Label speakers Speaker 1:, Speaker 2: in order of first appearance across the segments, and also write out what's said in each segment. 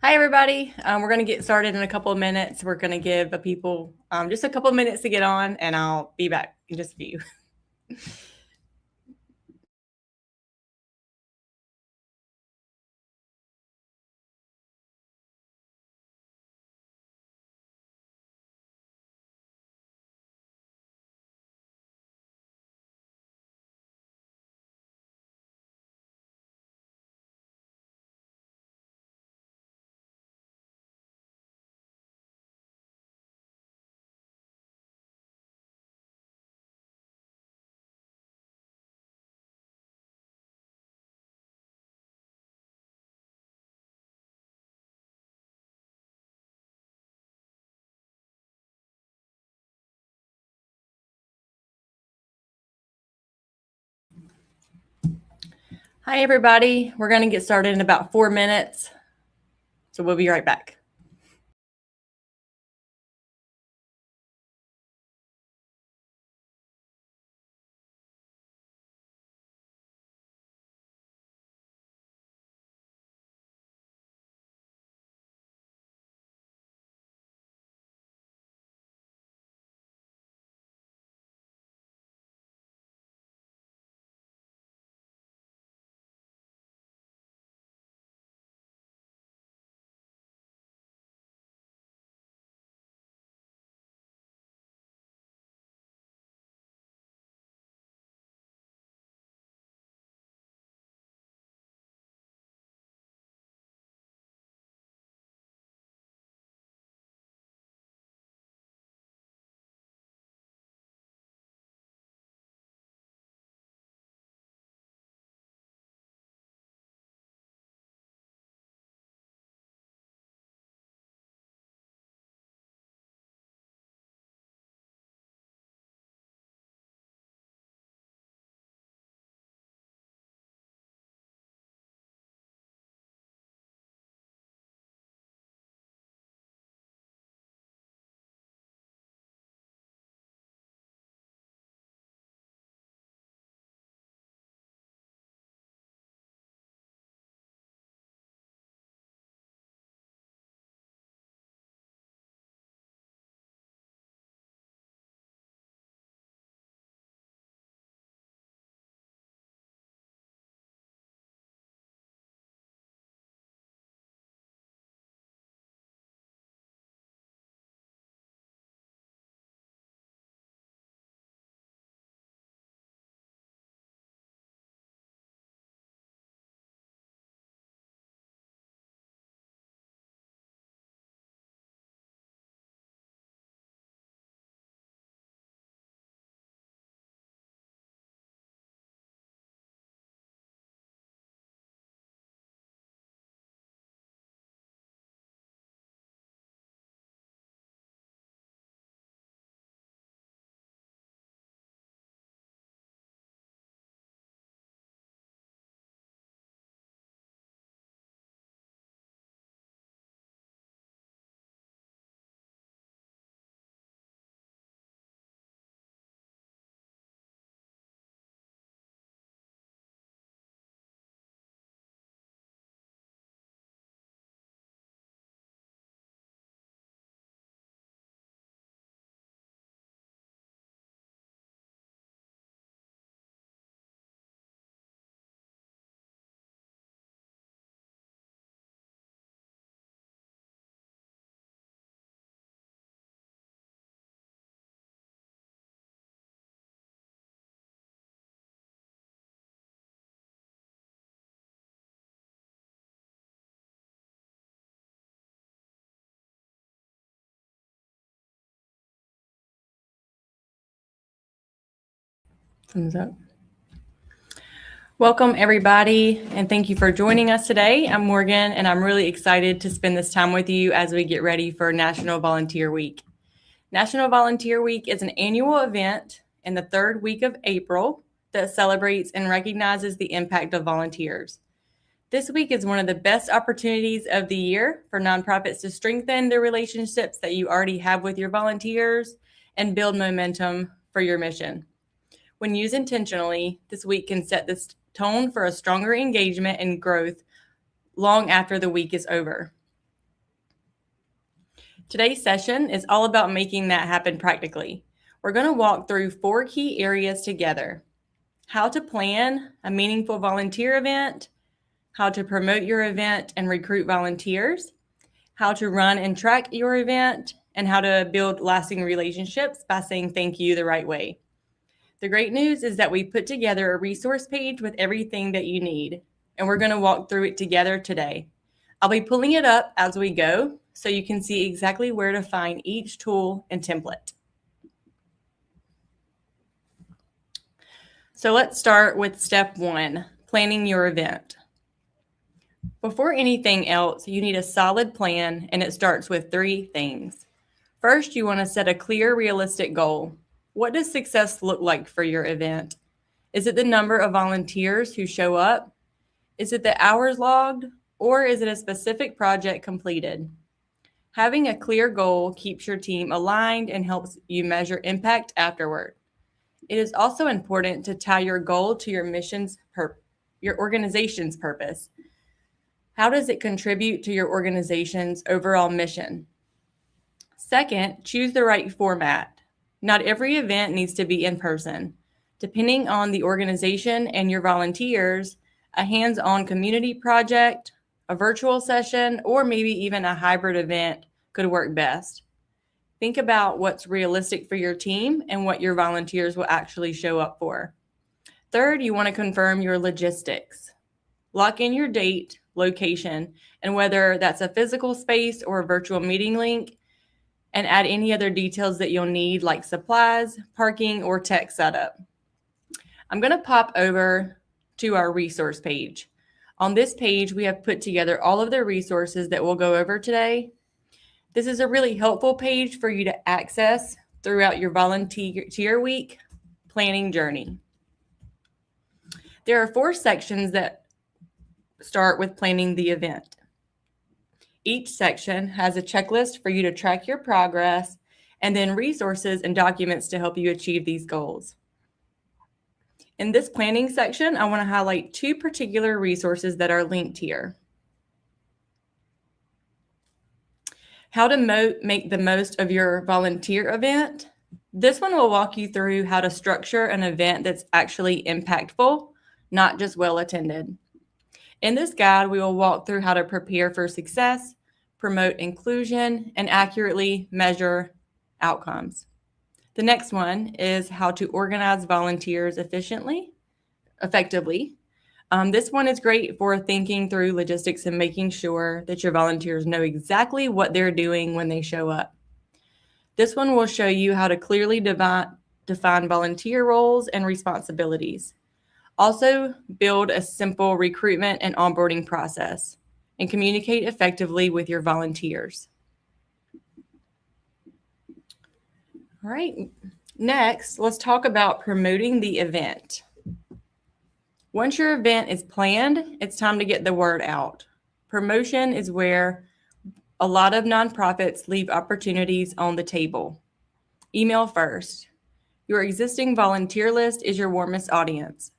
Speaker 1: Hi, everybody. We're going to get started in a couple of minutes. We're going to give people just a couple of minutes to get on, and I'll be back in just a few. Hi, everybody. We're going to get started in about 4 minutes, so we'll be right back. Thumbs up. Welcome, everybody, and thank you for joining us today. I'm Morgan, and I'm really excited to spend this time with you as we get ready for National Volunteer Week. National Volunteer Week is an annual event in the third week of April that celebrates and recognizes the impact of volunteers. This week is one of the best opportunities of the year for nonprofits to strengthen the relationships that you already have with your volunteers and build momentum for your mission. When used intentionally, this week can set the tone for a stronger engagement and growth long after the week is over. Today's session is all about making that happen practically. We're going to walk through 4 key areas together: how to plan a meaningful volunteer event, how to promote your event and recruit volunteers, how to run and track your event, and how to build lasting relationships by saying thank you the right way. The great news is that we put together a resource page with everything that you need, and we're going to walk through it together today. I'll be pulling it up as we go so you can see exactly where to find each tool and template. So let's start with step 1, planning your event. Before anything else, you need a solid plan, and it starts with 3 things. First, you want to set a clear, realistic goal. What does success look like for your event? Is it the number of volunteers who show up? Is it the hours logged? Or is it a specific project completed? Having a clear goal keeps your team aligned and helps you measure impact afterward. It is also important to tie your goal to your organization's purpose. How does it contribute to your organization's overall mission? Second, choose the right format. Not every event needs to be in person. Depending on the organization and your volunteers, a hands-on community project, a virtual session, or maybe even a hybrid event could work best. Think about what's realistic for your team and what your volunteers will actually show up for. Third, you want to confirm your logistics. Lock in your date, location, and whether that's a physical space or a virtual meeting link, and add any other details that you'll need like supplies, parking, or tech setup. I'm going to pop over to our resource page. On this page, we have put together all of the resources that we'll go over today. This is a really helpful page for you to access throughout your volunteer week planning journey. There are 4 sections that start with planning the event. Each section has a checklist for you to track your progress, and then resources and documents to help you achieve these goals. In this planning section, I want to highlight 2 particular resources that are linked here. How to make the most of your volunteer event. This one will walk you through how to structure an event that's actually impactful, not just well attended. In this guide, we will walk through how to prepare for success, promote inclusion, and accurately measure outcomes. The next one is how to organize volunteers effectively. This one is great for thinking through logistics and making sure that your volunteers know exactly what they're doing when they show up. This one will show you how to clearly define volunteer roles and responsibilities. Also, build a simple recruitment and onboarding process and communicate effectively with your volunteers. All right, next, let's talk about promoting the event. Once your event is planned, it's time to get the word out. Promotion is where a lot of nonprofits leave opportunities on the table. Email first. Your existing volunteer list is your warmest audience.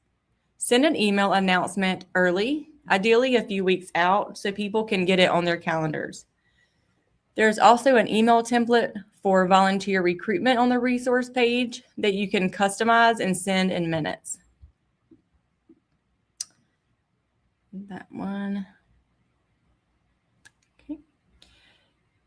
Speaker 1: Send an email announcement early, ideally a few weeks out, so people can get it on their calendars. There's also an email template for volunteer recruitment on the resource page that you can customize and send in minutes. That one. Okay.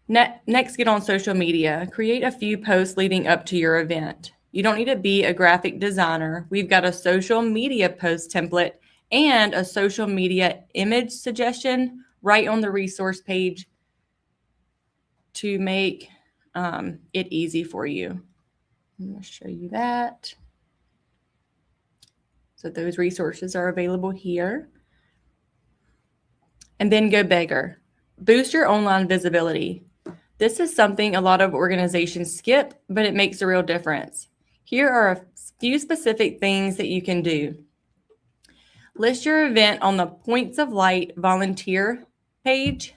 Speaker 1: Next, get on social media. Create a few posts leading up to your event. You don't need to be a graphic designer. We've got a social media post template and a social media image suggestion right on the resource page to make it easy for you. I'm going to show you that. So those resources are available here. And then go bigger. Boost your online visibility. This is something a lot of organizations skip, but it makes a real difference. Here are a few specific things that you can do. List your event on the Points of Light volunteer page.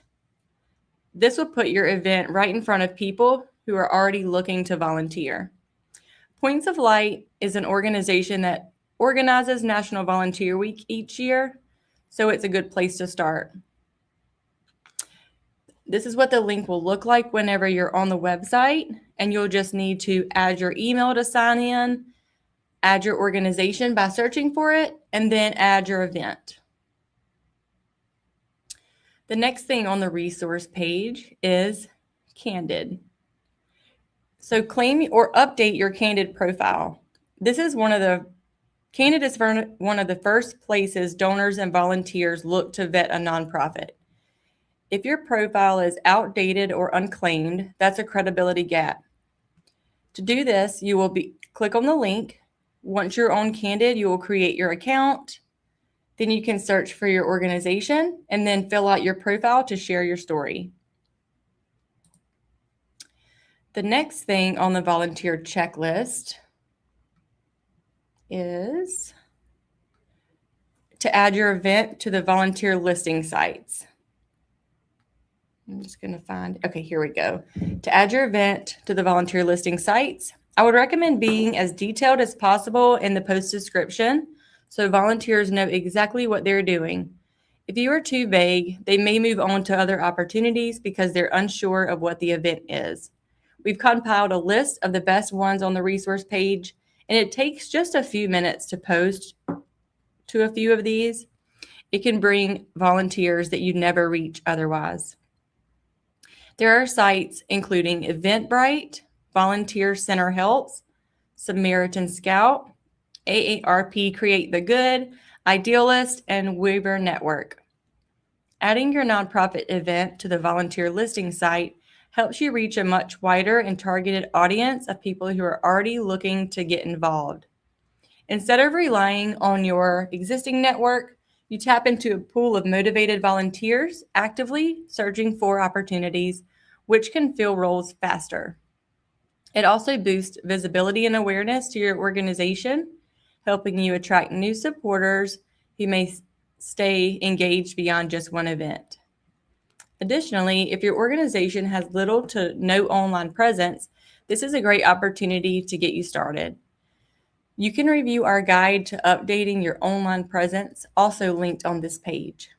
Speaker 1: This will put your event right in front of people who are already looking to volunteer. Points of Light is an organization that organizes National Volunteer Week each year, so it's a good place to start. This is what the link will look like whenever you're on the website, and you'll just need to add your email to sign in, add your organization by searching for it, and then add your event. The next thing on the resource page is Candid. So claim or update your Candid profile. Candid is one of the first places donors and volunteers look to vet a nonprofit. If your profile is outdated or unclaimed, that's a credibility gap. To do this, you will click on the link. Once you're on Candid, you will create your account. Then you can search for your organization and then fill out your profile to share your story. The next thing on the volunteer checklist is to add your event to the volunteer listing sites. I'm just going to here we go. To add your event to the volunteer listing sites, I would recommend being as detailed as possible in the post description so volunteers know exactly what they're doing. If you are too vague, they may move on to other opportunities because they're unsure of what the event is. We've compiled a list of the best ones on the resource page, and it takes just a few minutes to post to a few of these. It can bring volunteers that you'd never reach otherwise. There are sites including Eventbrite, Volunteer Center Helps, Samaritan Scout, AARP Create the Good, Idealist, and Weaver Network. Adding your nonprofit event to the volunteer listing site helps you reach a much wider and targeted audience of people who are already looking to get involved. Instead of relying on your existing network, you tap into a pool of motivated volunteers actively searching for opportunities, which can fill roles faster. It also boosts visibility and awareness to your organization, helping you attract new supporters who may stay engaged beyond just one event. Additionally, if your organization has little to no online presence, this is a great opportunity to get you started. You can review our guide to updating your online presence, also linked on this page.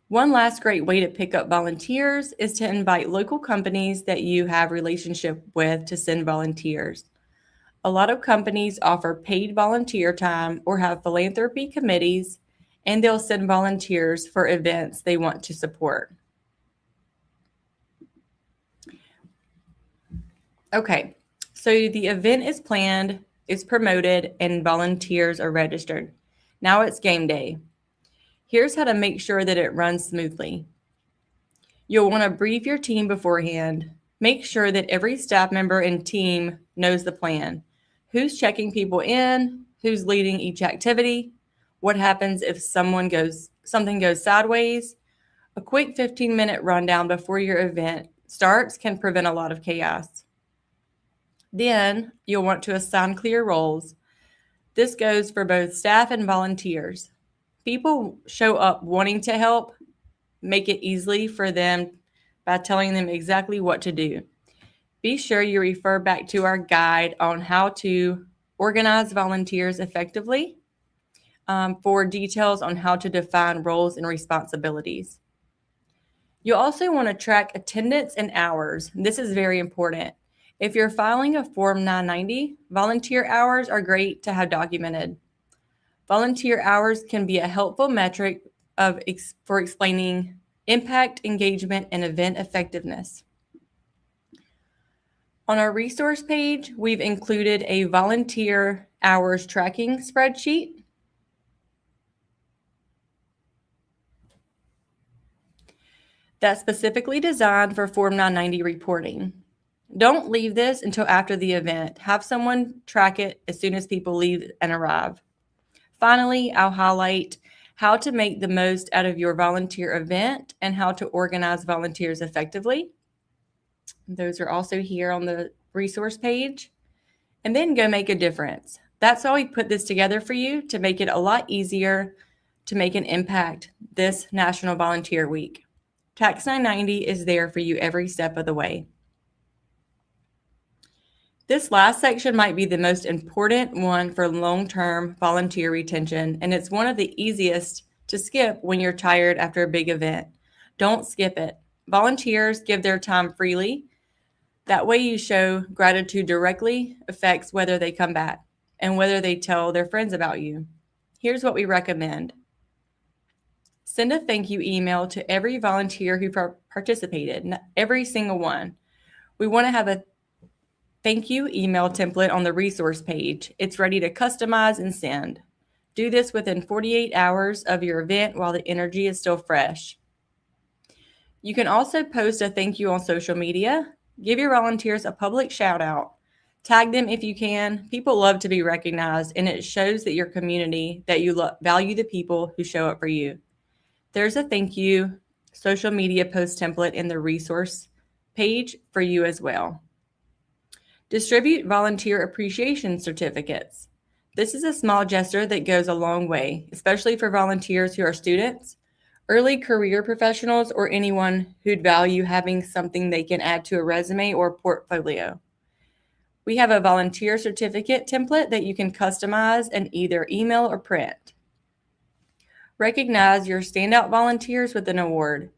Speaker 1: One last great way to pick up volunteers is to invite local companies that you have relationship with to send volunteers. A lot of companies offer paid volunteer time or have philanthropy committees, and they'll send volunteers for events they want to support. Okay, so the event is planned, is promoted, and volunteers are registered. Now it's game day. Here's how to make sure that it runs smoothly. You'll want to brief your team beforehand. Make sure that every staff member and team knows the plan. Who's checking people in? Who's leading each activity? What happens if something goes sideways? A quick 15-minute rundown before your event starts can prevent a lot of chaos. Then you'll want to assign clear roles. This goes for both staff and volunteers. People show up wanting to help. Make it easy for them by telling them exactly what to do. Be sure you refer back to our guide on how to organize volunteers effectively for details on how to define roles and responsibilities. You'll also want to track attendance and hours. This is very important. If you're filing a Form 990, volunteer hours are great to have documented. Volunteer hours can be a helpful metric for explaining impact, engagement, and event effectiveness. On our resource page, we've included a volunteer hours tracking spreadsheet. That's specifically designed for Form 990 reporting. Don't leave this until after the event. Have someone track it as soon as people leave and arrive. Finally, I'll highlight how to make the most out of your volunteer event and how to organize volunteers effectively. Those are also here on the resource page. And then go make a difference. That's why we put this together for you, to make it a lot easier to make an impact this National Volunteer Week. Tax 990 is there for you every step of the way. This last section might be the most important one for long-term volunteer retention, and it's one of the easiest to skip when you're tired after a big event. Don't skip it. Volunteers give their time freely. That way you show gratitude directly affects whether they come back and whether they tell their friends about you. Here's what we recommend. Send a thank you email to every volunteer who participated, every single one. We want to have a thank you email template on the resource page. It's ready to customize and send. Do this within 48 hours of your event while the energy is still fresh. You can also post a thank you on social media. Give your volunteers a public shout out. Tag them if you can. People love to be recognized, and it shows that your community, that you value the people who show up for you. There's a thank you social media post template in the resource page for you as well. Distribute volunteer appreciation certificates. This is a small gesture that goes a long way, especially for volunteers who are students, early career professionals, or anyone who'd value having something they can add to a resume or portfolio. We have a volunteer certificate template that you can customize and either email or print. Recognize your standout volunteers with an award.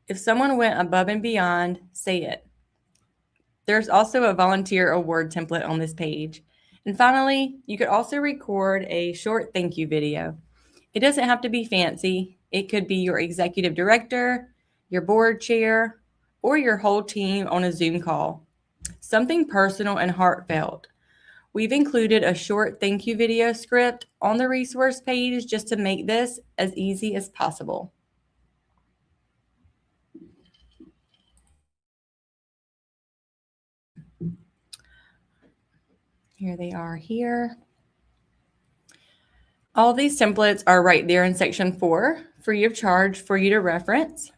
Speaker 1: If someone went above and beyond, say it. There's also a volunteer award template on this page. And finally, you could also record a short thank you video. It doesn't have to be fancy. It could be your executive director, your board chair, or your whole team on a Zoom call. Something personal and heartfelt. We've included a short thank you video script on the resource page just to make this as easy as possible. Here they are here. All these templates are right there in section 4, free of charge for you to reference.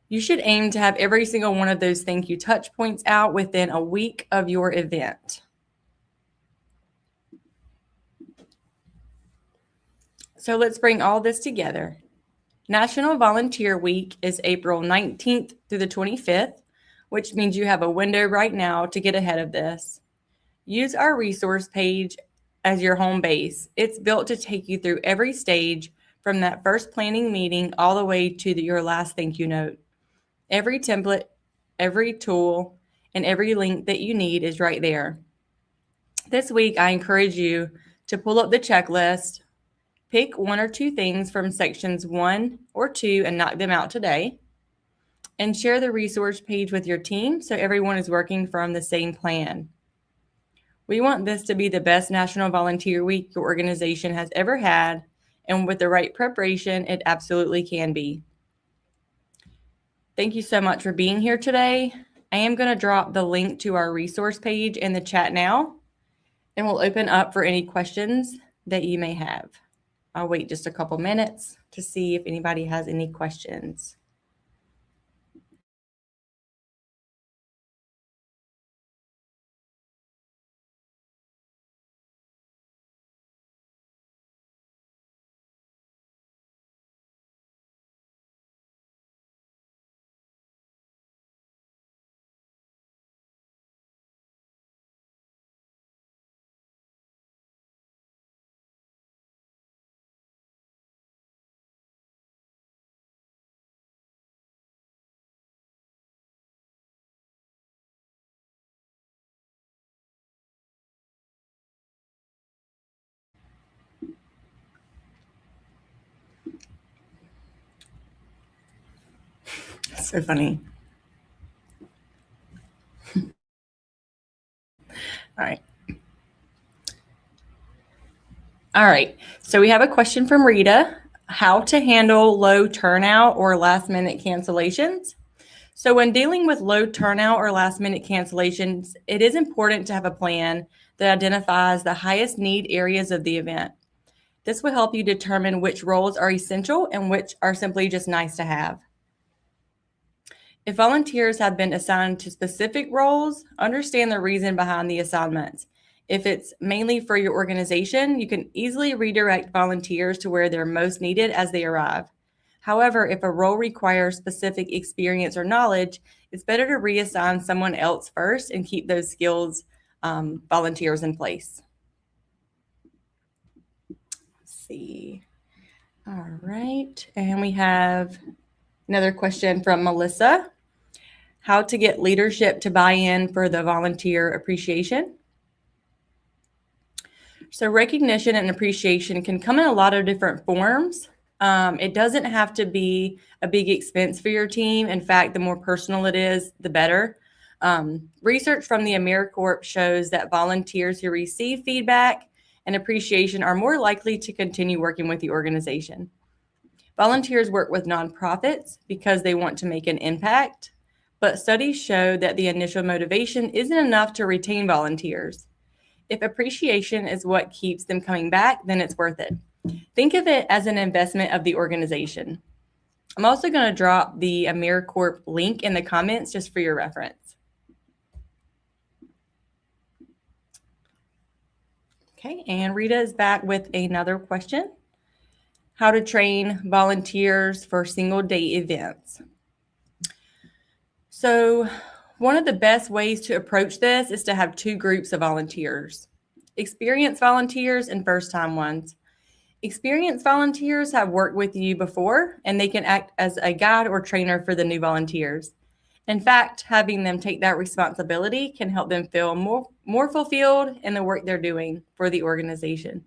Speaker 1: You should aim to have every single one of those thank you touch points out within a week of your event. So let's bring all this together. National Volunteer Week is April 19th through the 25th, which means you have a window right now to get ahead of this. Use our resource page as your home base. It's built to take you through every stage from that first planning meeting all the way to your last thank you note. Every template, every tool, and every link that you need is right there. This week, I encourage you to pull up the checklist, pick 1 or 2 things from sections 1 or 2 and knock them out today, and share the resource page with your team so everyone is working from the same plan. We want this to be the best National Volunteer Week your organization has ever had, and with the right preparation, it absolutely can be. Thank you so much for being here today. I am going to drop the link to our resource page in the chat now, and we'll open up for any questions that you may have. I'll wait just a couple minutes to see if anybody has any questions. That's so funny. All right. So we have a question from Rita. How to handle low turnout or last minute cancellations? So when dealing with low turnout or last minute cancellations, it is important to have a plan that identifies the highest need areas of the event. This will help you determine which roles are essential and which are simply just nice to have. If volunteers have been assigned to specific roles, understand the reason behind the assignments. If it's mainly for your organization, you can easily redirect volunteers to where they're most needed as they arrive. However, if a role requires specific experience or knowledge, it's better to reassign someone else first and keep those skills volunteers in place. Let's see. All right. And we have Another question from Melissa. How to get leadership to buy in for the volunteer appreciation? So recognition and appreciation can come in a lot of different forms. It doesn't have to be a big expense for your team. In fact, the more personal it is, the better. Research from the AmeriCorps shows that volunteers who receive feedback and appreciation are more likely to continue working with the organization. Volunteers work with nonprofits because they want to make an impact, but studies show that the initial motivation isn't enough to retain volunteers. If appreciation is what keeps them coming back, then it's worth it. Think of it as an investment of the organization. I'm also going to drop the AmeriCorps link in the comments just for your reference. Okay, and Rita is back with another question. How to train volunteers for single-day events. So one of the best ways to approach this is to have two groups of volunteers, experienced volunteers and first-time ones. Experienced volunteers have worked with you before, and they can act as a guide or trainer for the new volunteers. In fact, having them take that responsibility can help them feel more fulfilled in the work they're doing for the organization.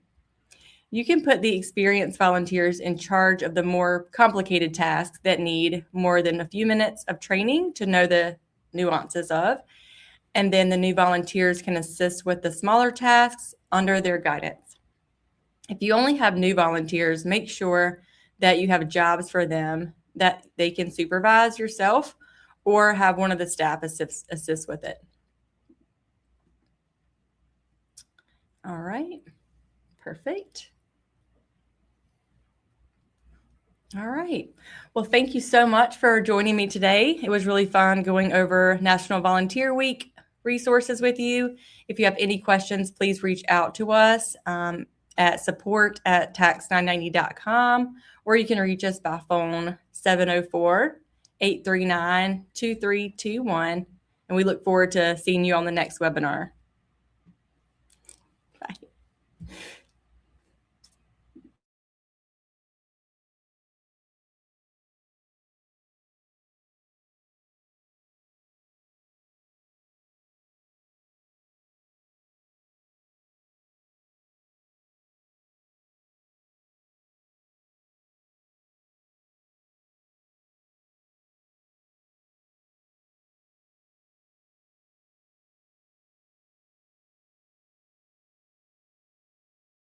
Speaker 1: You can put the experienced volunteers in charge of the more complicated tasks that need more than a few minutes of training to know the nuances of, and then the new volunteers can assist with the smaller tasks under their guidance. If you only have new volunteers, make sure that you have jobs for them that they can supervise yourself or have one of the staff assist with it. All right, perfect. All right. Well, thank you so much for joining me today. It was really fun going over National Volunteer Week resources with you. If you have any questions, please reach out to us at support@tax990.com, or you can reach us by phone 704-839-2321. And we look forward to seeing you on the next webinar. Bye.